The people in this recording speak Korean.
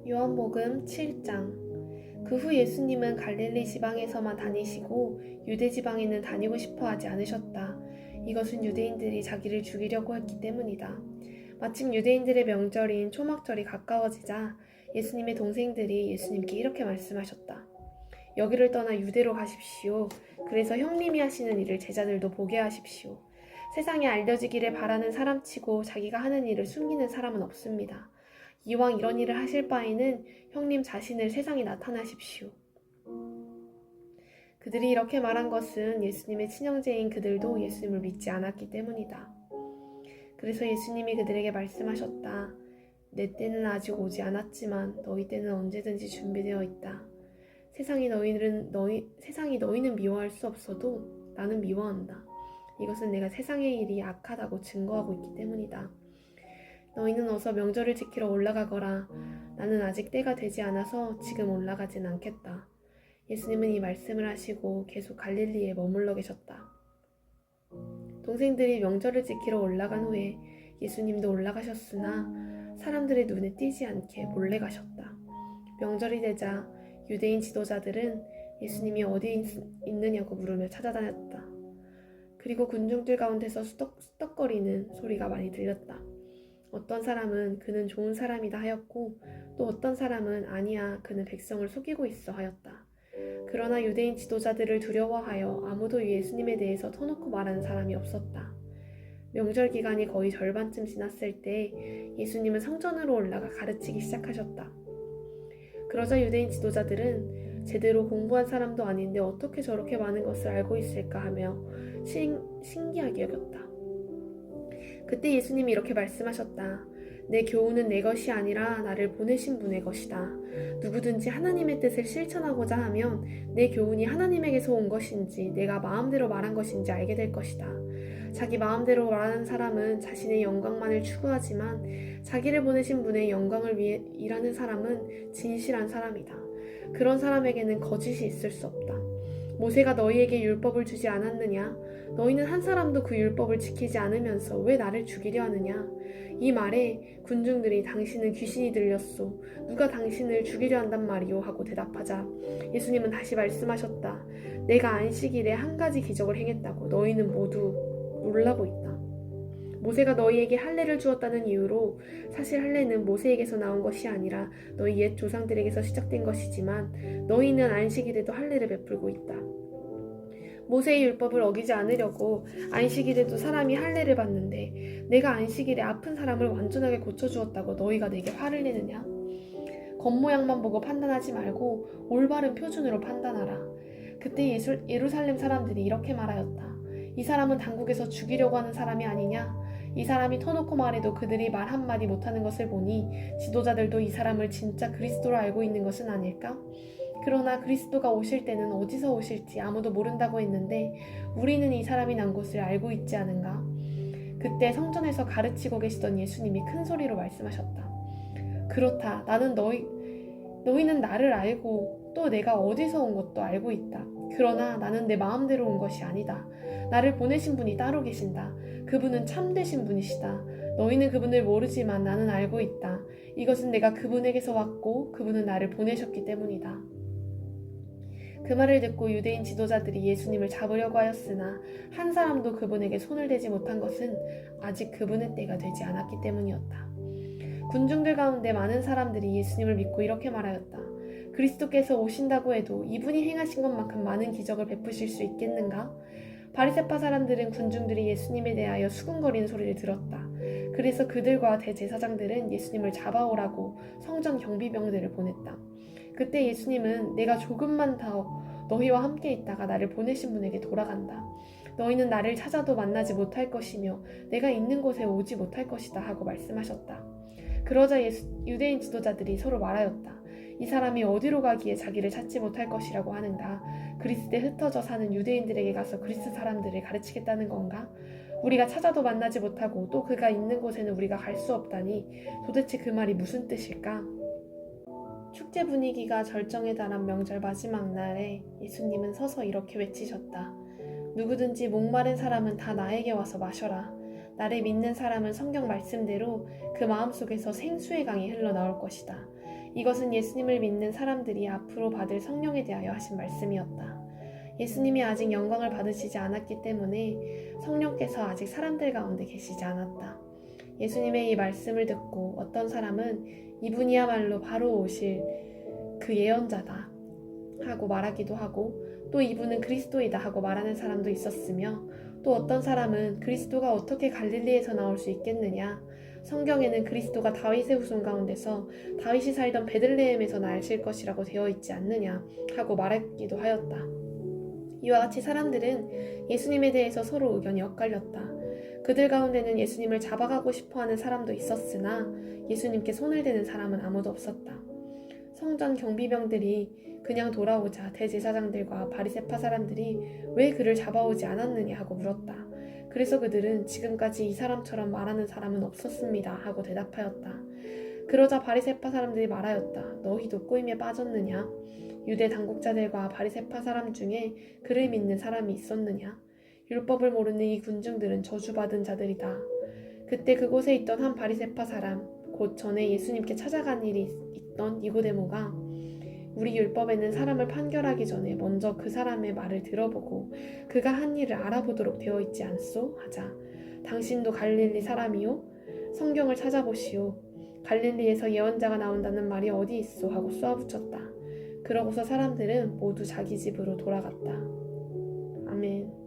요한복음 7장. 그 후 예수님은 갈릴리 지방에서만 다니시고 유대 지방에는 다니고 싶어 하지 않으셨다. 이것은 유대인들이 자기를 죽이려고 했기 때문이다. 마침 유대인들의 명절인 초막절이 가까워지자 예수님의 동생들이 예수님께 이렇게 말씀하셨다. 여기를 떠나 유대로 가십시오. 그래서 형님이 하시는 일을 제자들도 보게 하십시오. 세상에 알려지기를 바라는 사람치고 자기가 하는 일을 숨기는 사람은 없습니다. 이왕 이런 일을 하실 바에는 형님 자신을 세상에 나타나십시오. 그들이 이렇게 말한 것은 예수님의 친형제인 그들도 예수님을 믿지 않았기 때문이다. 그래서 예수님이 그들에게 말씀하셨다. 내 때는 아직 오지 않았지만 너희 때는 언제든지 준비되어 있다. 세상이 너희는 미워할 수 없어도 나는 미워한다. 이것은 내가 세상의 일이 악하다고 증거하고 있기 때문이다. 너희는 어서 명절을 지키러 올라가거라. 나는 아직 때가 되지 않아서 지금 올라가진 않겠다. 예수님은 이 말씀을 하시고 계속 갈릴리에 머물러 계셨다. 동생들이 명절을 지키러 올라간 후에 예수님도 올라가셨으나 사람들의 눈에 띄지 않게 몰래 가셨다. 명절이 되자 유대인 지도자들은 예수님이 어디 있느냐고 물으며 찾아다녔다. 그리고 군중들 가운데서 수덕거리는 소리가 많이 들렸다. 어떤 사람은 그는 좋은 사람이다 하였고 또 어떤 사람은 아니야 그는 백성을 속이고 있어 하였다. 그러나 유대인 지도자들을 두려워하여 아무도 예수님에 대해서 터놓고 말하는 사람이 없었다. 명절 기간이 거의 절반쯤 지났을 때 예수님은 성전으로 올라가 가르치기 시작하셨다. 그러자 유대인 지도자들은 제대로 공부한 사람도 아닌데 어떻게 저렇게 많은 것을 알고 있을까 하며 신기하게 여겼다. 그때 예수님이 이렇게 말씀하셨다. 내 교훈은 내 것이 아니라 나를 보내신 분의 것이다. 누구든지 하나님의 뜻을 실천하고자 하면 내 교훈이 하나님에게서 온 것인지 내가 마음대로 말한 것인지 알게 될 것이다. 자기 마음대로 말하는 사람은 자신의 영광만을 추구하지만 자기를 보내신 분의 영광을 위해 일하는 사람은 진실한 사람이다. 그런 사람에게는 거짓이 있을 수 없다. 모세가 너희에게 율법을 주지 않았느냐? 너희는 한 사람도 그 율법을 지키지 않으면서 왜 나를 죽이려 하느냐? 이 말에 군중들이 당신은 귀신이 들렸소. 누가 당신을 죽이려 한단 말이오? 하고 대답하자 예수님은 다시 말씀하셨다. 내가 안식일에 한 가지 기적을 행했다고 너희는 모두 놀라고 있다. 모세가 너희에게 할례를 주었다는 이유로 사실 할례는 모세에게서 나온 것이 아니라 너희 옛 조상들에게서 시작된 것이지만 너희는 안식일에도 할례를 베풀고 있다. 모세의 율법을 어기지 않으려고 안식일에도 사람이 할례를 받는데 내가 안식일에 아픈 사람을 완전하게 고쳐주었다고 너희가 내게 화를 내느냐? 겉모양만 보고 판단하지 말고 올바른 표준으로 판단하라. 그때 예루살렘 사람들이 이렇게 말하였다. 이 사람은 당국에서 죽이려고 하는 사람이 아니냐? 이 사람이 터놓고 말해도 그들이 말 한마디 못하는 것을 보니 지도자들도 이 사람을 진짜 그리스도로 알고 있는 것은 아닐까? 그러나 그리스도가 오실 때는 어디서 오실지 아무도 모른다고 했는데 우리는 이 사람이 난 곳을 알고 있지 않은가? 그때 성전에서 가르치고 계시던 예수님이 큰 소리로 말씀하셨다. 그렇다. 너희는 나를 알고 또 내가 어디서 온 것도 알고 있다. 그러나 나는 내 마음대로 온 것이 아니다. 나를 보내신 분이 따로 계신다. 그분은 참되신 분이시다. 너희는 그분을 모르지만 나는 알고 있다. 이것은 내가 그분에게서 왔고 그분은 나를 보내셨기 때문이다. 그 말을 듣고 유대인 지도자들이 예수님을 잡으려고 하였으나 한 사람도 그분에게 손을 대지 못한 것은 아직 그분의 때가 되지 않았기 때문이었다. 군중들 가운데 많은 사람들이 예수님을 믿고 이렇게 말하였다. 그리스도께서 오신다고 해도 이분이 행하신 것만큼 많은 기적을 베푸실 수 있겠는가? 바리새파 사람들은 군중들이 예수님에 대하여 수군거리는 소리를 들었다. 그래서 그들과 대제사장들은 예수님을 잡아오라고 성전 경비병들을 보냈다. 그때 예수님은 내가 조금만 더 너희와 함께 있다가 나를 보내신 분에게 돌아간다. 너희는 나를 찾아도 만나지 못할 것이며 내가 있는 곳에 오지 못할 것이다 하고 말씀하셨다. 그러자 유대인 지도자들이 서로 말하였다. 이 사람이 어디로 가기에 자기를 찾지 못할 것이라고 하는가? 그리스에 흩어져 사는 유대인들에게 가서 그리스 사람들을 가르치겠다는 건가? 우리가 찾아도 만나지 못하고 또 그가 있는 곳에는 우리가 갈 수 없다니 도대체 그 말이 무슨 뜻일까? 축제 분위기가 절정에 달한 명절 마지막 날에 예수님은 서서 이렇게 외치셨다. 누구든지 목마른 사람은 다 나에게 와서 마셔라. 나를 믿는 사람은 성경 말씀대로 그 마음속에서 생수의 강이 흘러나올 것이다. 이것은 예수님을 믿는 사람들이 앞으로 받을 성령에 대하여 하신 말씀이었다. 예수님이 아직 영광을 받으시지 않았기 때문에 성령께서 아직 사람들 가운데 계시지 않았다. 예수님의 이 말씀을 듣고 어떤 사람은 이분이야말로 바로 오실 그 예언자다 하고 말하기도 하고, 또 이분은 그리스도이다 하고 말하는 사람도 있었으며, 또 어떤 사람은 그리스도가 어떻게 갈릴리에서 나올 수 있겠느냐, 성경에는 그리스도가 다윗의 후손 가운데서 다윗이 살던 베들레헴에서 나실 것이라고 되어 있지 않느냐 하고 말하기도 하였다. 이와 같이 사람들은 예수님에 대해서 서로 의견이 엇갈렸다. 그들 가운데는 예수님을 잡아가고 싶어하는 사람도 있었으나 예수님께 손을 대는 사람은 아무도 없었다. 성전 경비병들이 그냥 돌아오자 대제사장들과 바리새파 사람들이 왜 그를 잡아오지 않았느냐 하고 물었다. 그래서 그들은 지금까지 이 사람처럼 말하는 사람은 없었습니다 하고 대답하였다. 그러자 바리새파 사람들이 말하였다. 너희도 꼬임에 빠졌느냐? 유대 당국자들과 바리새파 사람 중에 그를 믿는 사람이 있었느냐? 율법을 모르는 이 군중들은 저주받은 자들이다. 그때 그곳에 있던 한 바리새파 사람, 곧 전에 예수님께 찾아간 일이 있던 니고데모가 우리 율법에는 사람을 판결하기 전에 먼저 그 사람의 말을 들어보고 그가 한 일을 알아보도록 되어 있지 않소? 하자, 당신도 갈릴리 사람이요? 성경을 찾아보시오. 갈릴리에서 예언자가 나온다는 말이 어디 있소? 하고 쏘아붙였다. 그러고서 사람들은 모두 자기 집으로 돌아갔다. 아멘.